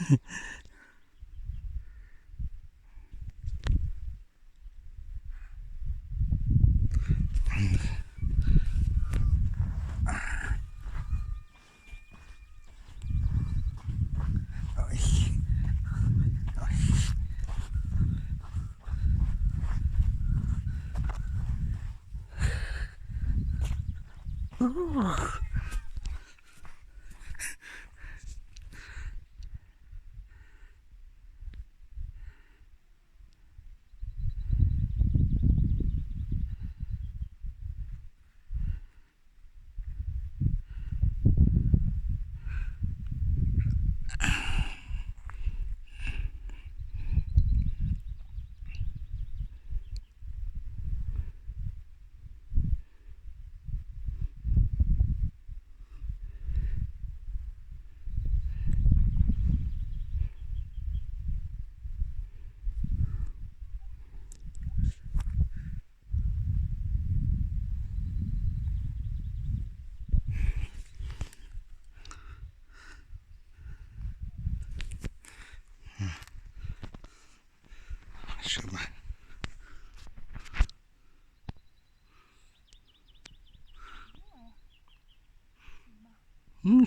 Şöyle.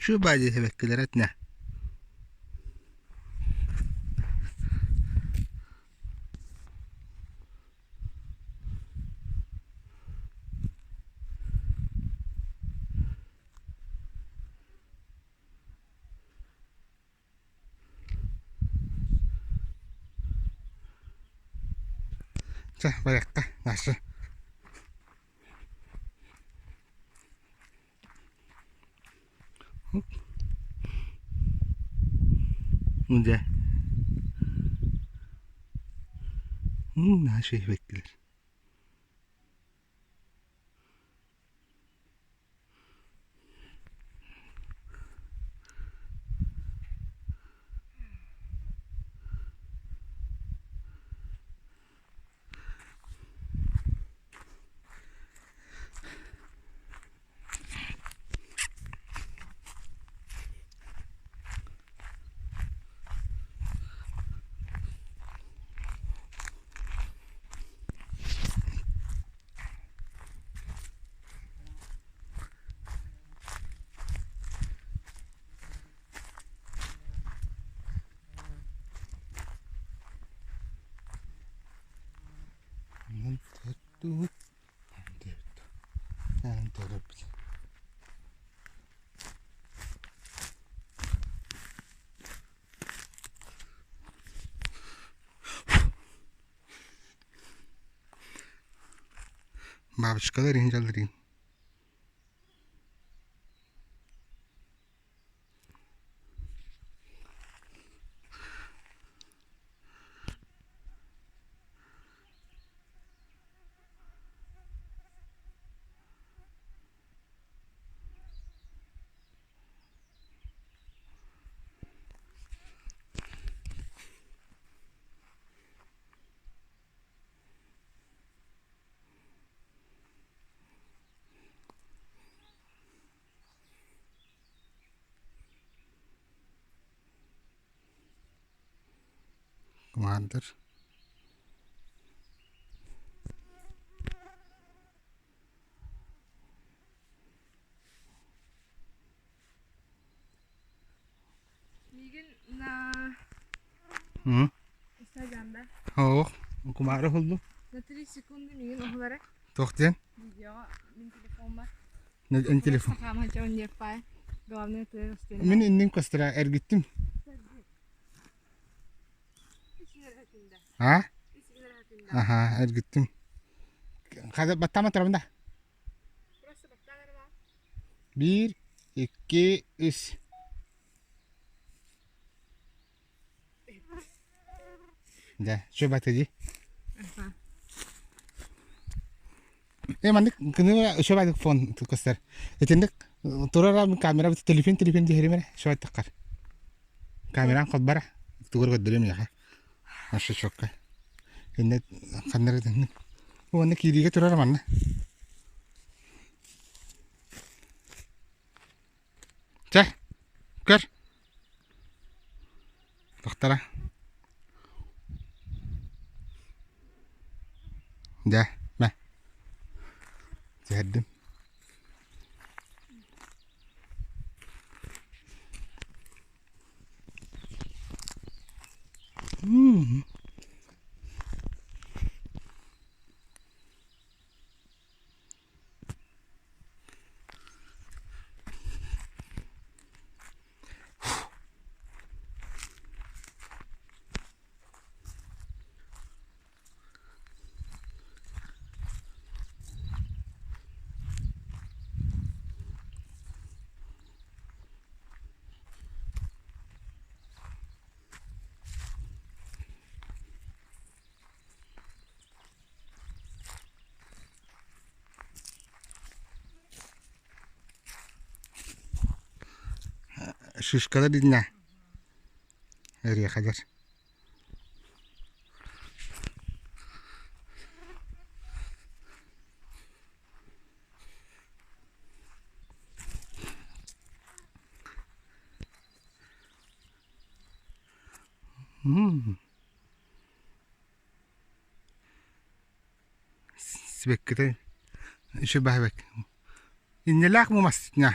شو بعد تفكرتنا صح بلقطة نعسة وده ناشي يفكر Бабочкалар инжалрин. Commander. Instagram'da. Oh, kumara oldu. Na 3 secondi migin okullara. Tohten. Video, min telefon var. Ne telefon. Sakam haca on yapay. Government teröristin. Min indim kastıra ergittim. Ha? Aha ergittim. Kada battama tarafında. Burası baktalar var. 1, 2, 3. Da, coba tadi. Mandik kena coba tu phone tu kasar. Etindik turara kamera bu telefon di hari mana? Coba takar. Kamera kod bara. Tugur kod dulu ya. Masih cokka. Ini kamera ini. Oh, ini kiri ke turara mana? Cah, kar. tara. ده ما تهدم. Şuş kadar dinle. Nereye kadar? Sibek kita. Şubah bek. İnelak mı masnya?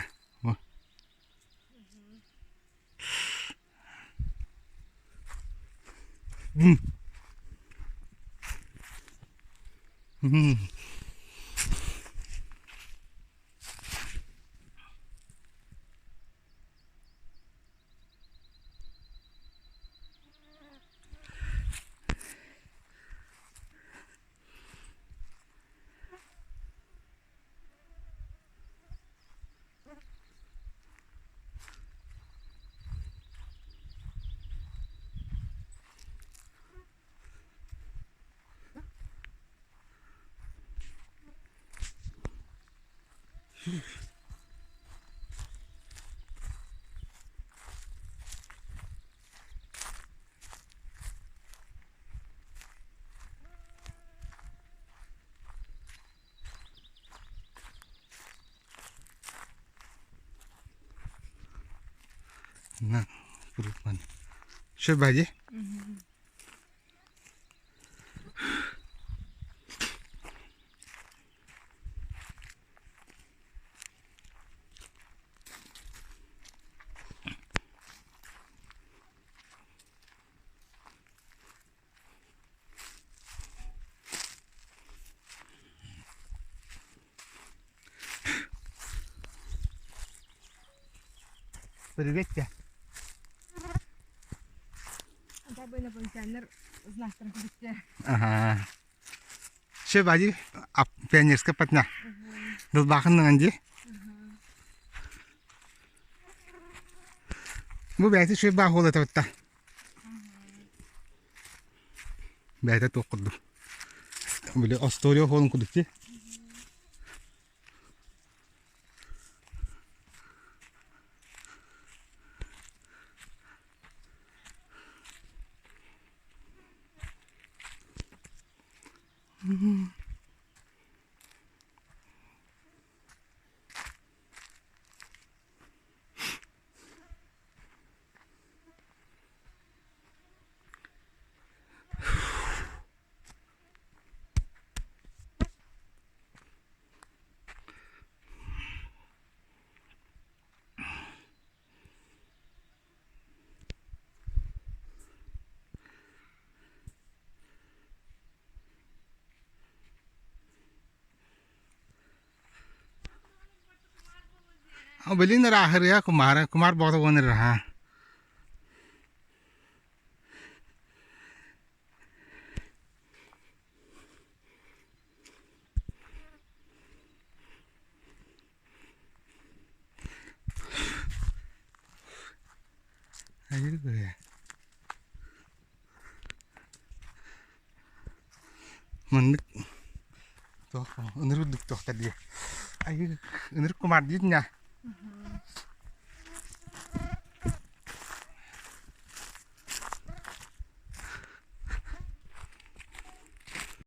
Nah, perubahan. Coba aja. Привет ya. Ada böyle kontainer знак транспорта. Aha. Coba aja. Pioneer sepatnya. Dulu bahkan dengan dia. Bu biasa coba hola tahu. Biasa tuh kudu. Boleh Australia hola kudu sih. Beli nerahir ya kumar बहुत वो नहीं रहा ayo mendik tuh, ini udah tuh tadi ayo ini kumar dia